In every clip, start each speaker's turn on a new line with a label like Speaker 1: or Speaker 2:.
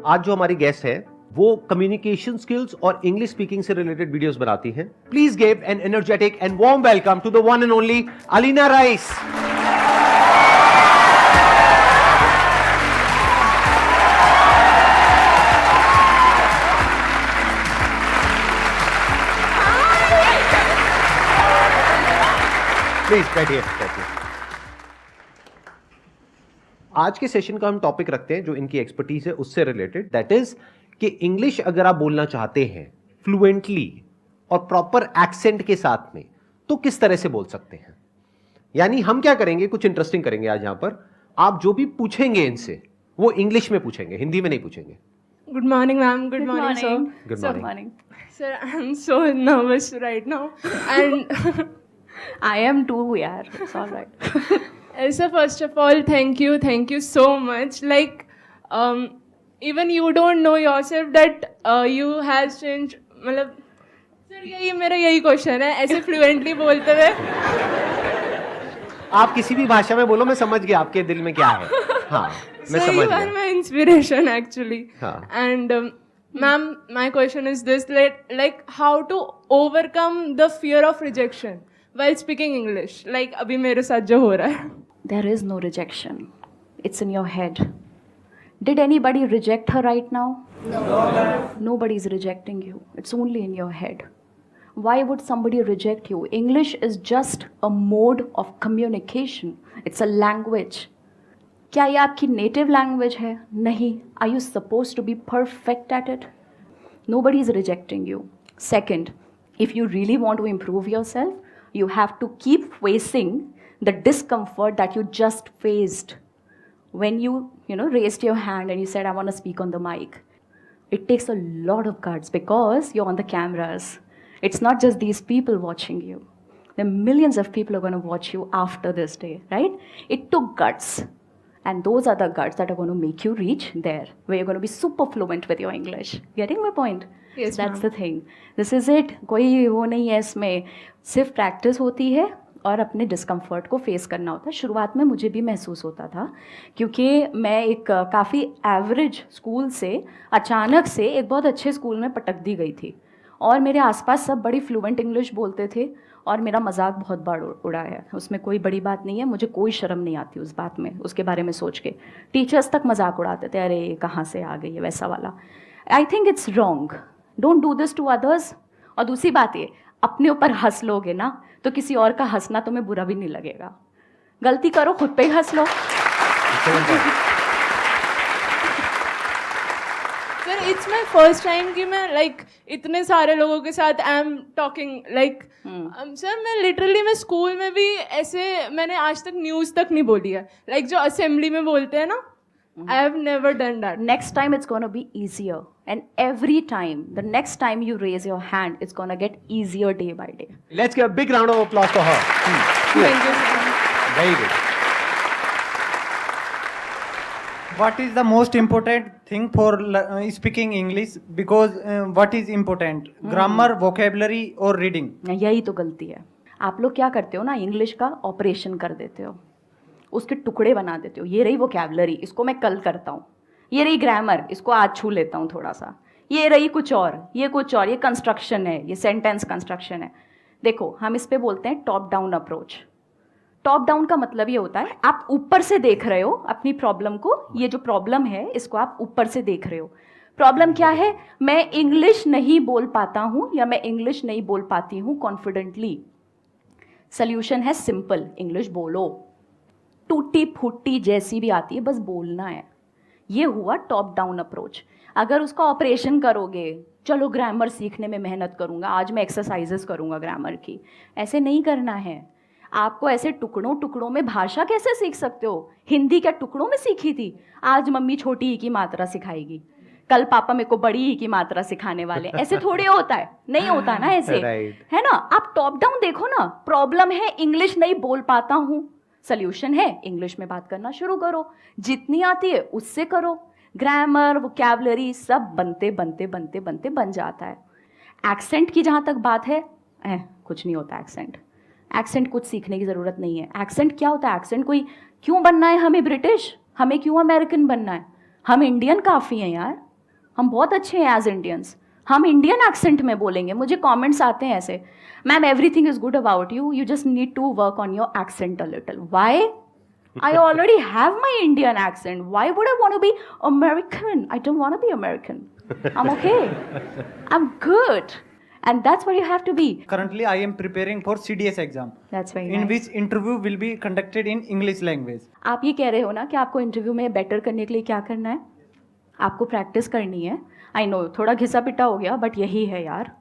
Speaker 1: आज जो हमारी गेस्ट है वो कम्युनिकेशन स्किल्स और इंग्लिश स्पीकिंग से रिलेटेड वीडियोस बनाती हैं. Please give an energetic and warm welcome to the one and only Alina Rice. Please बैठिए. आज के सेशन का हम टॉपिक रखते हैं जो इनकी एक्सपर्टीज है उससे रिलेटेड, दैट इज कि इंग्लिश अगर आप बोलना चाहते हैं फ्लुएंटली और प्रॉपर एक्सेंट के साथ में तो किस तरह से बोल सकते हैं. यानी हम क्या करेंगे, कुछ इंटरेस्टिंग करेंगे आज यहां पर. आप जो भी पूछेंगे इनसे वो इंग्लिश में पूछेंगे, हिंदी में नहीं पूछेंगे.
Speaker 2: Good morning, ma'am. Good morning, sir.
Speaker 1: Good morning.
Speaker 2: Sir, I'm so nervous right now. And
Speaker 3: I am too, yaar. It's all right.
Speaker 2: sir, first of all, thank you so much. Like, even you don't know yourself that you has changed. मतलब, sir, यही मेरा यही question है. ऐसे fluently बोलते हुए.
Speaker 1: आप किसी भी भाषा में बोलो, मैं समझ गया आपके दिल में क्या है. हाँ, मैं
Speaker 2: So
Speaker 1: समझ
Speaker 2: you are
Speaker 1: गया.
Speaker 2: my inspiration actually.
Speaker 1: हाँ.
Speaker 2: And ma'am, my question is this: like how to overcome the fear of rejection while speaking English? Like अभी मेरे साथ जो हो रहा है.
Speaker 3: There is no rejection. It's in your head. Did anybody reject her right now? No. Nobody is rejecting you. It's only in your head. Why would somebody reject you? English is just a mode of communication. It's a language. क्या ये आपकी native language है? नहीं. Are you supposed to be perfect at it? Nobody is rejecting you. Second, if you really want to improve yourself, you have to keep facing the discomfort that you just faced when you raised your hand and you said, I want to speak on the mic. It takes a lot of guts because you're on the cameras. It's not just these people watching you. There are millions of people who are going to watch you after this day, right? It took guts. And those are the guts that are going to make you reach there, where you're going to be super fluent with your English. Getting my point?
Speaker 2: Yes,
Speaker 3: That's
Speaker 2: ma'am.
Speaker 3: the thing. This is it. कोई वो नहीं है इसमें. सिर्फ practice होती है और अपने डिस्कम्फर्ट को फेस करना होता है. शुरुआत में मुझे भी महसूस होता था क्योंकि मैं एक काफ़ी एवरेज स्कूल से अचानक से एक बहुत अच्छे स्कूल में पटक दी गई थी और मेरे आसपास सब बड़ी फ्लुएंट इंग्लिश बोलते थे और मेरा मजाक बहुत बार उड़ाया. उसमें कोई बड़ी बात नहीं है, मुझे कोई शर्म नहीं आती उस बात में, उसके बारे में सोच के. टीचर्स तक मजाक उड़ाते थे, अरे कहाँ से आ गई है वैसा वाला. I think it's wrong. Don't do this to others. और दूसरी बात ये, अपने ऊपर हंस लोगे ना तो किसी और का हंसना तुम्हें बुरा भी नहीं लगेगा. गलती करो खुद पे ही हंस लो.
Speaker 2: Sir, it's my first time कि मैं like इतने सारे लोगों के साथ I am talking like sir मैं literally मैं स्कूल में भी ऐसे मैंने आज तक न्यूज़ तक नहीं बोली है. Like जो असेंबली में बोलते हैं ना, I have never done that.
Speaker 3: Next time it's going to be easier. And every time, the next time you raise your hand, it's going to get easier day by day.
Speaker 1: Let's give a big round of applause for her.
Speaker 2: Thank you, sir.
Speaker 1: Very good.
Speaker 4: What is the most important thing for speaking English? Because what is important? Grammar, vocabulary or reading?
Speaker 3: यही तो गलती है. आप लोग क्या करते हो ना, इंग्लिश का ऑपरेशन कर देते हो, उसके टुकड़े बना देते हो. ये रही वोकैबुलरी, इसको मैं कल करता हूँ. ये रही ग्रामर, इसको आज छू लेता हूँ थोड़ा सा. ये रही कुछ और, ये कुछ और, ये कंस्ट्रक्शन है, ये सेंटेंस कंस्ट्रक्शन है. देखो हम इस पे बोलते हैं top down approach. Top down का मतलब ये होता है आप ऊपर से देख रहे हो अपनी प्रॉब्लम को. ये जो प्रॉब्लम है इसको आप ऊपर से देख रहे हो. प्रॉब्लम क्या है? मैं इंग्लिश नहीं बोल पाता हूँ या मैं इंग्लिश नहीं बोल पाती हूँ कॉन्फिडेंटली. सल्यूशन है सिंपल, इंग्लिश बोलो. टूटी फूटी जैसी भी आती है, बस बोलना है. ये हुआ टॉप डाउन अप्रोच. अगर उसका ऑपरेशन करोगे, चलो ग्रामर सीखने में मेहनत करूँगा, आज मैं एक्सरसाइजेस करूँगा ग्रामर की, ऐसे नहीं करना है. आपको ऐसे टुकड़ों टुकड़ों में भाषा कैसे सीख सकते हो? हिंदी क्या टुकड़ों में सीखी थी? आज मम्मी छोटी ही की मात्रा सिखाएगी, कल पापा मेरे को बड़ी ही की मात्रा सिखाने वाले. ऐसे थोड़ी होता है, नहीं होता ना ऐसे. है ना? आप टॉप डाउन देखो ना. प्रॉब्लम है इंग्लिश नहीं बोल पाता हूँ, सल्यूशन है इंग्लिश में बात करना शुरू करो. जितनी आती है उससे करो. ग्रामर, वोकैबुलरी सब बनते बनते बनते बनते बन जाता है. एक्सेंट की जहाँ तक बात है, कुछ नहीं होता एक्सेंट. एक्सेंट कुछ सीखने की ज़रूरत नहीं है. एक्सेंट क्या होता है? एक्सेंट कोई क्यों बनना है हमें ब्रिटिश? हमें क्यों अमेरिकन बनना है? हम इंडियन काफ़ी हैं यार. हम बहुत अच्छे हैं एज इंडियंस, हम इंडियन एक्सेंट में बोलेंगे. मुझे कमेंट्स आते हैं ऐसे, ma'am everything is good about you, you just need to work on your accent a little. Why? I already have my Indian accent. Why would I want to be American? I don't want to be American. I'm okay. I'm good. And that's what you have to be.
Speaker 4: Currently, I am preparing for CDS exam,
Speaker 3: That's very
Speaker 4: in
Speaker 3: nice.
Speaker 4: which interview will be conducted in English language.
Speaker 3: आप ये कह रहे हो ना कि आपको interview में better करने के लिए क्या करना है? आपको प्रैक्टिस करनी है. आई नो थोड़ा घिसा पिटा हो गया, बट यही है यार.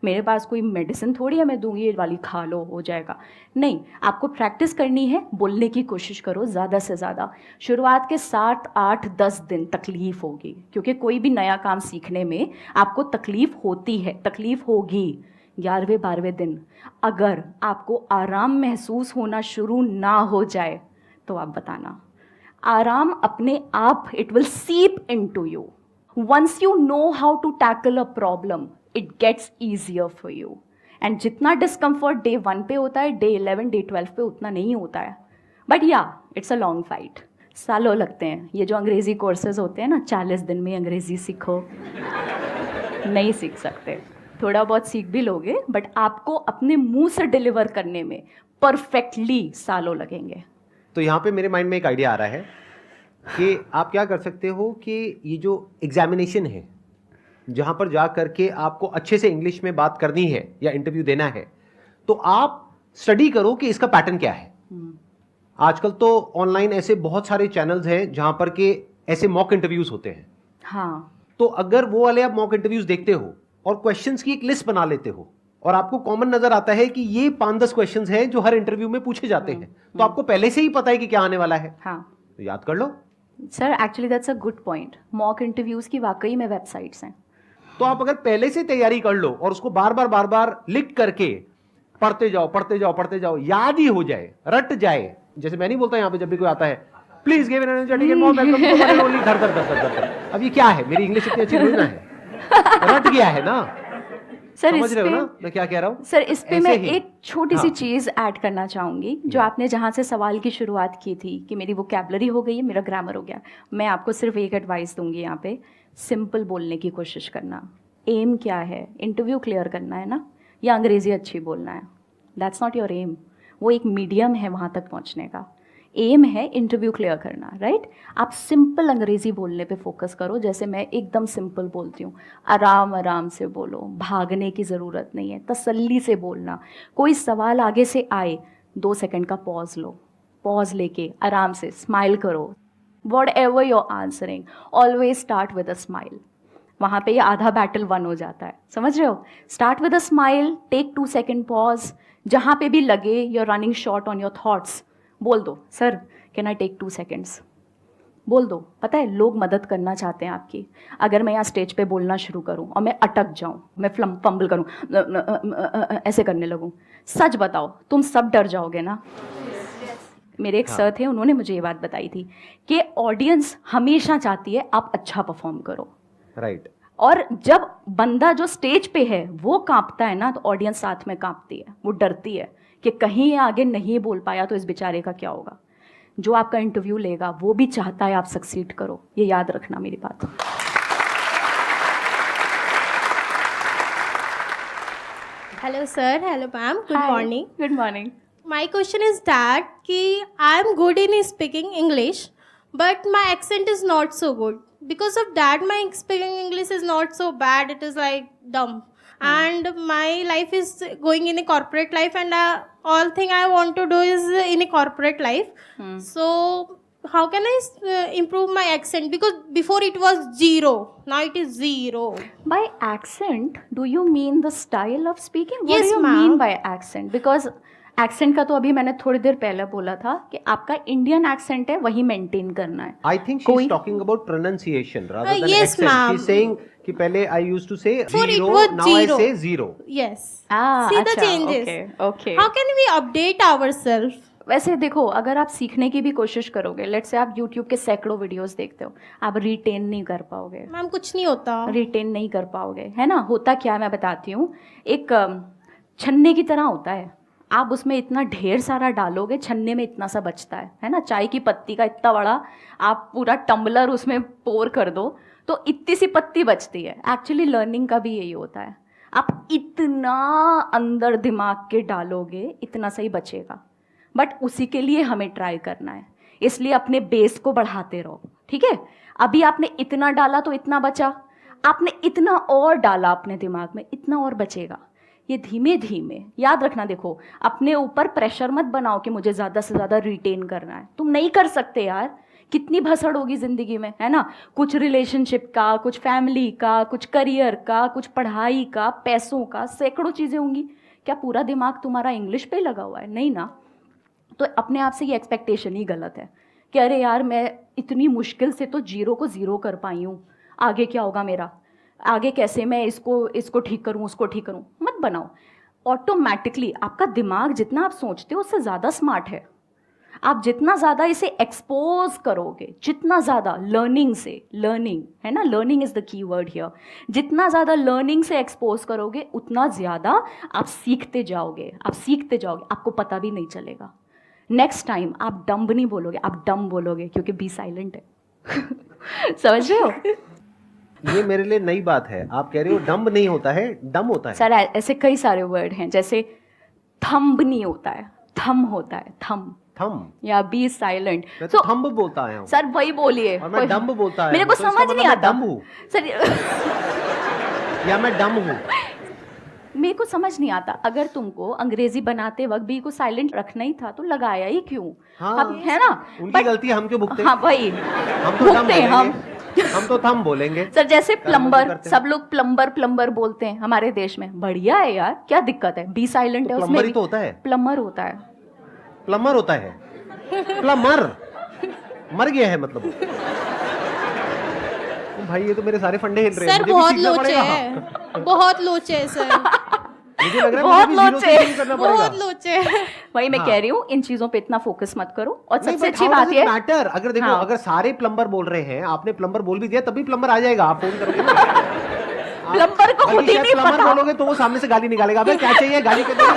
Speaker 3: मेरे पास कोई मेडिसिन थोड़ी है मैं दूंगी ये वाली खा लो हो जाएगा. नहीं, आपको प्रैक्टिस करनी है. बोलने की कोशिश करो ज़्यादा से ज़्यादा. शुरुआत के 7, 8, 10 दिन तकलीफ़ होगी, क्योंकि कोई भी नया काम सीखने में आपको तकलीफ़ होती है, तकलीफ़ होगी. 11वें 12वें दिन अगर आपको आराम महसूस होना शुरू ना हो जाए तो आप बताना. आराम अपने आप, it will seep into you. Once you know how to tackle a problem, it gets easier for you. And जितना डिस्कम्फर्ट डे 1 पे होता है, डे 11, डे 12 पे उतना नहीं होता है. बट या इट्स अ लॉन्ग फाइट. सालों लगते हैं. ये जो अंग्रेज़ी कोर्सेज होते हैं ना, 40 दिन में अंग्रेज़ी सीखो, नहीं सीख सकते. थोड़ा बहुत सीख भी लोगे, बट आपको अपने मुंह से डिलीवर करने में परफेक्टली सालों लगेंगे.
Speaker 1: तो यहाँ पे मेरे माइंड में एक आइडिया आ रहा है कि आप क्या कर सकते हो कि ये जो एग्जामिनेशन है, जहाँ पर जा करके आपको अच्छे से इंग्लिश में बात करनी है या इंटरव्यू देना है, तो आप स्टडी करो कि इसका पैटर्न क्या है. आजकल तो ऑनलाइन ऐसे बहुत सारे चैनल्स हैं जहाँ पर के ऐसे मॉक इंटरव्यूज होते हैं.
Speaker 3: हाँ,
Speaker 1: तो अगर वो वाले आप मॉक इंटरव्यूज देखते हो और क्वेश्चंस की एक लिस्ट बना लेते हो और आपको कॉमन नजर आता है कि ये 5-10 क्वेश्चंस हैं जो हर इंटरव्यू में पूछे जाते हैं, तो आपको पहले से ही पता है कि क्या आने वाला है,
Speaker 3: हाँ
Speaker 1: तो याद कर लो.
Speaker 3: Sir, actually that's a good point. Mock interviews की वाकई में वेबसाइट्स हैं.
Speaker 1: तो आप अगर पहले से तैयारी कर लो और उसको बार बार लिख करके पढ़ते जाओ, याद ही हो जाए, रट जाए. जैसे मैं नहीं बोलता यहाँ पे जब भी कोई आता है, please give an energetic and warm welcome to one and only Dhar. अब ये क्या है? मेरी इंग्लिश इतनी अच्छी नहीं ना है, रट गया है ना.
Speaker 3: सर
Speaker 1: समझ
Speaker 3: इस
Speaker 1: रहे हो
Speaker 3: पे
Speaker 1: ना मैं क्या कह रहा हूँ?
Speaker 3: सर इस पे
Speaker 1: ऐसे
Speaker 3: मैं
Speaker 1: ही.
Speaker 3: एक छोटी सी
Speaker 1: हाँ.
Speaker 3: चीज़ ऐड करना चाहूँगी. जो आपने जहाँ से सवाल की शुरुआत की थी कि मेरी वोकैबुलरी हो गई है, मेरा ग्रामर हो गया, मैं आपको सिर्फ एक एडवाइस दूंगी यहाँ पे. सिंपल बोलने की कोशिश करना. एम क्या है? इंटरव्यू क्लियर करना है ना, या अंग्रेज़ी अच्छी बोलना है? That's not your aim. वो एक मीडियम है वहाँ तक पहुँचने का. एम है इंटरव्यू क्लियर करना, राइट? आप सिंपल अंग्रेज़ी बोलने पे फोकस करो. जैसे मैं एकदम सिंपल बोलती हूँ, आराम आराम से बोलो, भागने की ज़रूरत नहीं है, तसल्ली से बोलना. कोई सवाल आगे से आए, 2 सेकंड का पॉज लो, पॉज लेके आराम से स्माइल करो. What ever your answering, always start with a smile. वहाँ पे ये आधा बैटल वन हो जाता है, समझ रहे हो? Start with a smile, take 2 second pause. जहाँ पे भी लगे you're running short on your thoughts, बोल दो, sir can I take 2 seconds. बोल दो. पता है लोग मदद करना चाहते हैं आपकी. अगर मैं यहाँ स्टेज पे बोलना शुरू करूँ और मैं अटक जाऊँ, मैं फंबल करूँ, ऐसे करने लगूँ, सच बताओ तुम सब डर जाओगे ना? मेरे एक सर थे, उन्होंने मुझे ये बात बताई थी कि ऑडियंस हमेशा चाहती है आप अच्छा परफॉर्म करो.
Speaker 1: राइट.
Speaker 3: और जब बंदा जो स्टेज पे है वो कांपता है ना, तो ऑडियंस साथ में कांपती है, वो डरती है कि कहीं ये आगे नहीं बोल पाया तो इस बेचारे का क्या होगा. जो आपका इंटरव्यू लेगा वो भी चाहता है आप सक्सीड करो. ये याद रखना मेरी बात.
Speaker 5: Hello sir, hello ma'am, good morning.
Speaker 3: Good morning.
Speaker 5: My question is that कि I am good in speaking English, but my accent is not so good. Because of that, my speaking English is not so bad. It is like dumb. And my life is going in a corporate life, and all thing I want to do is in a corporate life. So how can I improve my accent? Because before it was 0, now it is 0.
Speaker 3: By accent, do you mean the style of speaking? What
Speaker 5: Yes,
Speaker 3: do you
Speaker 5: ma'am.
Speaker 3: mean by accent? Because accent का तो अभी मैंने थोड़ी देर पहले बोला था कि आपका इंडियन एक्सेंट है वही मेंटेन करना है.
Speaker 1: I think she is talking about pronunciation rather than
Speaker 5: yes,
Speaker 1: accent.
Speaker 5: ma'am.
Speaker 1: She's saying कि पहले I used to say
Speaker 5: Before it
Speaker 1: 0,
Speaker 5: was
Speaker 1: now I
Speaker 5: 0.
Speaker 1: say 0.
Speaker 5: Yes.
Speaker 3: Ah,
Speaker 5: See the
Speaker 3: अच्छा,
Speaker 5: changes.
Speaker 3: okay, okay.
Speaker 5: How can we update ourselves?
Speaker 3: वैसे देखो, अगर आप सीखने की भी कोशिश करोगे, लेट्स से आप यूट्यूब के सैकड़ों वीडियोस देखते हो, आप रिटेन नहीं कर पाओगे.
Speaker 5: मैम कुछ नहीं होता.
Speaker 3: रिटेन नहीं कर पाओगे, है ना? होता क्या, मैं बताती हूँ. एक छन्ने की तरह होता है. आप उसमें इतना ढेर सारा डालोगे, छन्ने में इतना सा बचता है ना, चाय की पत्ती का इतना बड़ा आप पूरा टम्बलर उसमें पोर कर दो तो इतनी सी पत्ती बचती है। एक्चुअली लर्निंग का भी यही होता है, आप इतना अंदर दिमाग के डालोगे इतना सही बचेगा, बट उसी के लिए हमें ट्राई करना है, इसलिए अपने बेस को बढ़ाते रहो, ठीक है। अभी आपने इतना डाला तो इतना बचा, आपने इतना और डाला अपने दिमाग में, इतना और बचेगा। ये धीमे धीमे याद रखना। देखो, अपने ऊपर प्रेशर मत बनाओ कि मुझे ज़्यादा से ज़्यादा रिटेन करना है, तुम नहीं कर सकते यार। कितनी भसड़ होगी ज़िंदगी में, है ना, कुछ रिलेशनशिप का, कुछ फैमिली का, कुछ करियर का, कुछ पढ़ाई का, पैसों का, सैकड़ों चीज़ें होंगी। क्या पूरा दिमाग तुम्हारा इंग्लिश पे लगा हुआ है? नहीं ना। तो अपने आप से ये एक्सपेक्टेशन ही गलत है कि अरे यार मैं इतनी मुश्किल से तो 0 को 0 कर पाई हूँ, आगे क्या होगा मेरा, आगे कैसे मैं इसको ठीक करूँ, उसको ठीक करूँ। मत बनाओ। ऑटोमेटिकली आपका दिमाग जितना आप सोचते हो उससे ज़्यादा स्मार्ट है। आप जितना ज़्यादा इसे एक्सपोज करोगे, जितना ज़्यादा लर्निंग है ना, learning is the key word here, जितना ज़्यादा लर्निंग से एक्सपोज करोगे उतना ज़्यादा आप सीखते जाओगे, आपको पता भी नहीं चलेगा। नेक्स्ट टाइम आप डम्ब नहीं बोलोगे, आप डम बोलोगे, क्योंकि बी साइलेंट है। समझ रहे हो?
Speaker 1: ये मेरे लिए नई बात है। आप कह रहे हो डम्ब नहीं होता है, डम होता है।
Speaker 3: सर ऐसे कई सारे वर्ड हैं, जैसे थंब नहीं होता है, थम होता है, थम या बी साइलेंट।
Speaker 1: मैं तो थंब बोलता आया हूँ
Speaker 3: सर वही बोलिए।
Speaker 1: और मैं डम्ब बोलता आया
Speaker 3: मेरे
Speaker 1: हूँ,
Speaker 3: को
Speaker 1: तो इसका
Speaker 3: समझ
Speaker 1: मतलब
Speaker 3: नहीं
Speaker 1: मैं
Speaker 3: आता
Speaker 1: डम्ब हूँ
Speaker 3: सर।
Speaker 1: या मैं डम हूँ।
Speaker 3: मेरे को समझ नहीं आता, अगर तुमको अंग्रेजी बनाते वक्त बी को साइलेंट रखना ही था तो लगाया ही क्यों?
Speaker 1: हाँ,
Speaker 3: अब है ना,
Speaker 1: उनकी गलती है, हम क्यों भुगते?
Speaker 3: हाँ वही
Speaker 1: हम तो थम बोलेंगे, हम तो थम बोलेंगे।
Speaker 3: सर जैसे प्लम्बर,
Speaker 1: करते हैं।
Speaker 3: सब लोग प्लम्बर बोलते हैं हमारे देश में, बढ़िया है यार, क्या दिक्कत है? बी साइलेंट है उसमें।
Speaker 1: प्लम्बर ही तो होता है।
Speaker 3: प्लम्बर होता है।
Speaker 1: प्लम्बर होता है, प्लम्बर मर गया है मतलब। भाई ये तो मेरे सारे फंडे हिल रहे हैं।
Speaker 5: सर
Speaker 1: मुझे भी
Speaker 5: बहुत
Speaker 1: सीखना
Speaker 5: लोचे
Speaker 1: पड़ेगा।
Speaker 5: है, बहुत लोचे है सर,
Speaker 1: मुझे लग रहा है
Speaker 3: बहुत
Speaker 1: मुझे भी जीरो से
Speaker 3: लोचे।
Speaker 1: शुरू करना पड़ेगा।
Speaker 5: बहुत लोचे है।
Speaker 3: वही मैं
Speaker 1: हाँ।
Speaker 3: कह रही हूँ, इन चीजों पे इतना फोकस मत करो। और
Speaker 1: नहीं,
Speaker 3: सबसे
Speaker 1: but
Speaker 3: अच्छी
Speaker 1: how
Speaker 3: बात
Speaker 1: does it
Speaker 3: ये
Speaker 1: matter? अगर देखो,
Speaker 3: हाँ।
Speaker 1: अगर सारे प्लम्बर बोल रहे हैं, आपने प्लम्बर बोल भी दिया तभी प्लम्बर आ जाएगा, आप फोन करोगे ना।
Speaker 3: प्लम्बर को खुद ही नहीं
Speaker 1: प्लम्बर
Speaker 3: पता।
Speaker 1: बोलोगे तो वो सामने से गाली निकालेगा, अबे क्या चाहिए, गाली के दो।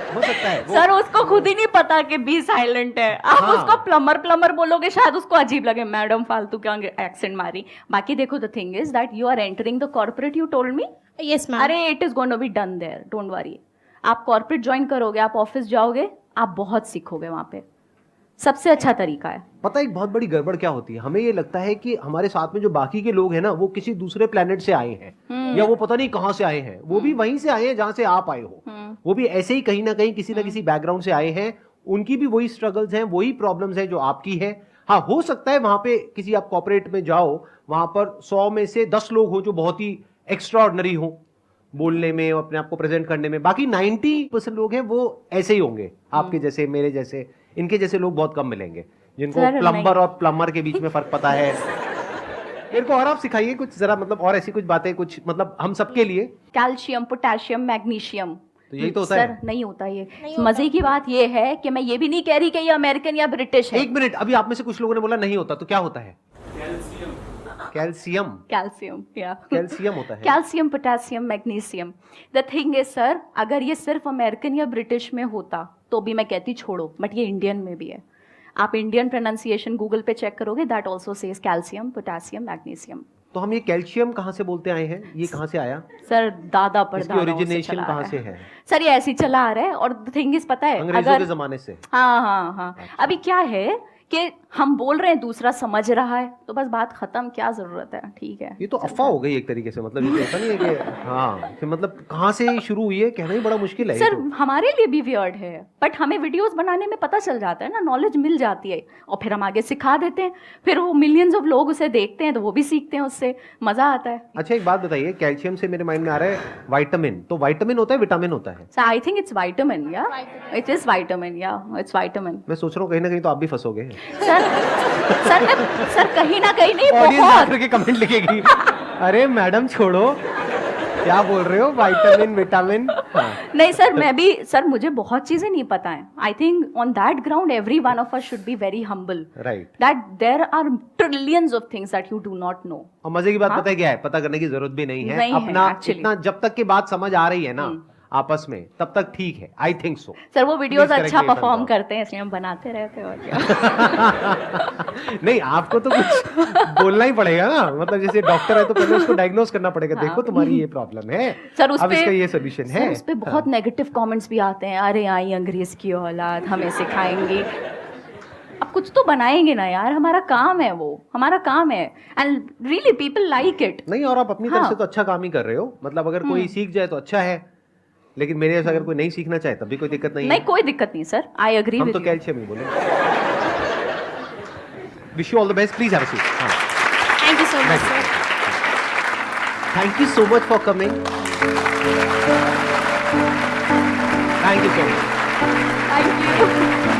Speaker 1: हो सकता है
Speaker 3: सर उसको खुद ही नहीं पता कि बी साइलेंट है। आप
Speaker 1: हाँ।
Speaker 3: उसको प्लम्बर बोलोगे, शायद उसको अजीब लगे, मैडम फालतू क्या एक्सेंट मारी। बाकी देखो, the thing is that you are entering the corporate, you told me.
Speaker 5: Yes ma'am.
Speaker 3: अरे it is going to be done there, don't worry. आप कॉर्पोरेट ज्वाइन करोगे, आप ऑफिस जाओगे, आप बहुत सीखोगे वहां पे। सबसे अच्छा तरीका है।
Speaker 1: पता है एक बहुत बड़ी गड़बड़ क्या होती है, हमें ये लगता है कि हमारे साथ में जो बाकी के लोग हैं ना, वो किसी दूसरे प्लेनेट से आए हैं या वो पता नहीं कहां से आए हैं। वो भी वहीं से आए हैं जहां से आप आए हो, वो भी ऐसे ही कहीं ना कहीं किसी ना किसी बैकग्राउंड से आए हैं। उनकी भी वही स्ट्रगल्स हैं, वही प्रॉब्लम्स हैं जो आपकी है। हाँ, हो सकता है वहां पे किसी आप कॉर्पोरेट में जाओ, वहां पर 100 में से 10 लोग हो जो बहुत ही एक्स्ट्रा ऑर्डिनरी हो बोलने में, अपने आप को प्रेजेंट करने में। बाकी 90% लोग हैं वो ऐसे ही होंगे, आपके जैसे, मेरे जैसे, इनके जैसे लोग बहुत कम मिलेंगे जिनको
Speaker 3: सर,
Speaker 1: प्लम्बर
Speaker 3: नहीं।
Speaker 1: और प्लम्बर के बीच में फर्क पता है। मेरे को और आप सिखाइए कुछ जरा, मतलब और ऐसी कुछ बातें, कुछ मतलब हम सबके लिए।
Speaker 3: Calcium, potassium, magnesium.
Speaker 1: तो यही तो होता
Speaker 3: सर
Speaker 1: है।
Speaker 3: नहीं होता ये।
Speaker 5: नहीं होता।
Speaker 3: मजे की बात ये है कि मैं ये भी नहीं कह रही कि ये अमेरिकन या ब्रिटिश है।
Speaker 1: एक मिनट, अभी आप में से कुछ लोगों ने बोला नहीं होता, तो क्या होता है? कैल्शियम।
Speaker 3: कैल्शियम या
Speaker 1: कैल्शियम होता है।
Speaker 3: Calcium, potassium, magnesium. The thing is sir, अगर ये सिर्फ अमेरिकन या ब्रिटिश में होता तो भी मैं कहती छोड़ो, बट ये इंडियन में भी है। आप इंडियन प्रोनाउंसिएशन गूगल पे चेक करोगे, that also says calcium, potassium, magnesium.
Speaker 1: तो हम ये कैल्शियम कहाँ से बोलते आए हैं, ये कहाँ से आया?
Speaker 3: सर दादा पर
Speaker 1: इसकी
Speaker 3: दादा
Speaker 1: ओरिजिनेशन कहाँ से है?
Speaker 3: सर ये ऐसे ही चला आ रहा है। और द थिंग इज, पता है,
Speaker 1: अंग्रेजों
Speaker 3: अगर
Speaker 1: के जमाने से।
Speaker 3: हाँ, अभी क्या है कि हम बोल रहे हैं, दूसरा समझ रहा है, तो बस बात खत्म, क्या जरूरत है, ठीक है।
Speaker 1: ये तो अफवाह हो गई एक तरीके से, मतलब ये तो ऐसा नहीं है कि हाँ, फिर मतलब कहाँ से शुरू हुई है कहना ही बड़ा मुश्किल है। ये
Speaker 3: सर
Speaker 1: तो।
Speaker 3: हमारे लिए भी वियर्ड है, बट हमें वीडियोस बनाने में पता चल जाता है ना, नॉलेज मिल जाती है, और फिर हम आगे सिखा देते हैं, फिर वो मिलियंस ऑफ लोग उसे देखते हैं तो वो भी सीखते हैं, उससे मजा आता है।
Speaker 1: अच्छा एक बात बताइए, कैल्शियम से मेरे माइंड में आ रहा है विटामिन। तो विटामिन होता है, विटामिन होता है?
Speaker 3: सो आई थिंक इट्स विटामिन, या इट इज विटामिन, या इट्स विटामिन।
Speaker 1: मैं सोच रहा हूँ कहीं ना कहीं तो आप भी फंसोगे।
Speaker 3: सर कहीं ना कहीं नहीं,
Speaker 1: ऑडियंस
Speaker 3: बहुत।
Speaker 1: आकर के कमेंट लिखेगी, अरे मैडम छोड़ो, क्या बोल रहे हो, विटामिन विटामिन। हाँ।
Speaker 3: नहीं सर, मैं भी सर, मुझे बहुत चीजें नहीं पता है। I think on that ground every one of us should be very humble,
Speaker 1: right.
Speaker 3: That there are trillions of things that you do not know.
Speaker 1: और मजे की बात
Speaker 3: हाँ?
Speaker 1: पता है क्या है, पता करने की जरूरत भी नहीं है।
Speaker 3: नहीं है,
Speaker 1: अपना
Speaker 3: actually।
Speaker 1: इतना जब तक की बात समझ आ रही है ना, आपस में, तब तक ठीक है, आई थिंक सो।
Speaker 3: सर वो वीडियोस
Speaker 1: Please correct
Speaker 3: अच्छा
Speaker 1: me if I'm
Speaker 3: perform
Speaker 1: wrong.
Speaker 3: करते हैं इसलिए हम बनाते रहते हैं और क्या।
Speaker 1: नहीं, आपको तो कुछ बोलना ही पड़ेगा ना, मतलब जैसे डॉक्टर है तो पहले उसको डायग्नोज करना पड़ेगा,
Speaker 3: हाँ।
Speaker 1: देखो तुम्हारी ये प्रॉब्लम है,
Speaker 3: सर उस
Speaker 1: अब
Speaker 3: पे
Speaker 1: इसका ये सोल्यूशन
Speaker 3: सर,
Speaker 1: है।
Speaker 3: उस पे बहुत नेगेटिव कमेंट्स भी आते हैं, अरे आई अंग्रेज की औलाद हमें सिखाएंगी। अब कुछ तो बनाएंगे ना यार, हमारा काम है, वो हमारा काम है, and really people like it.
Speaker 1: नहीं, और आप अपनी तरफ
Speaker 3: हाँ।
Speaker 1: से तो अच्छा काम ही कर रहे हो, मतलब अगर कोई सीख जाए तो अच्छा है, लेकिन मेरे जैसा अगर कोई नहीं सीखना चाहे तब भी कोई दिक्कत नहीं
Speaker 3: नहीं
Speaker 1: है।
Speaker 3: कोई दिक्कत नहीं सर, आई एग्री
Speaker 1: हम
Speaker 3: विद
Speaker 1: तो
Speaker 3: यू।
Speaker 1: कैल्शियम ही बोले। Wish you all the best, please have a seat. हाँ,
Speaker 5: Thank you so much, sir.
Speaker 1: Thank you so much for coming, thank you so much.
Speaker 3: Thank you.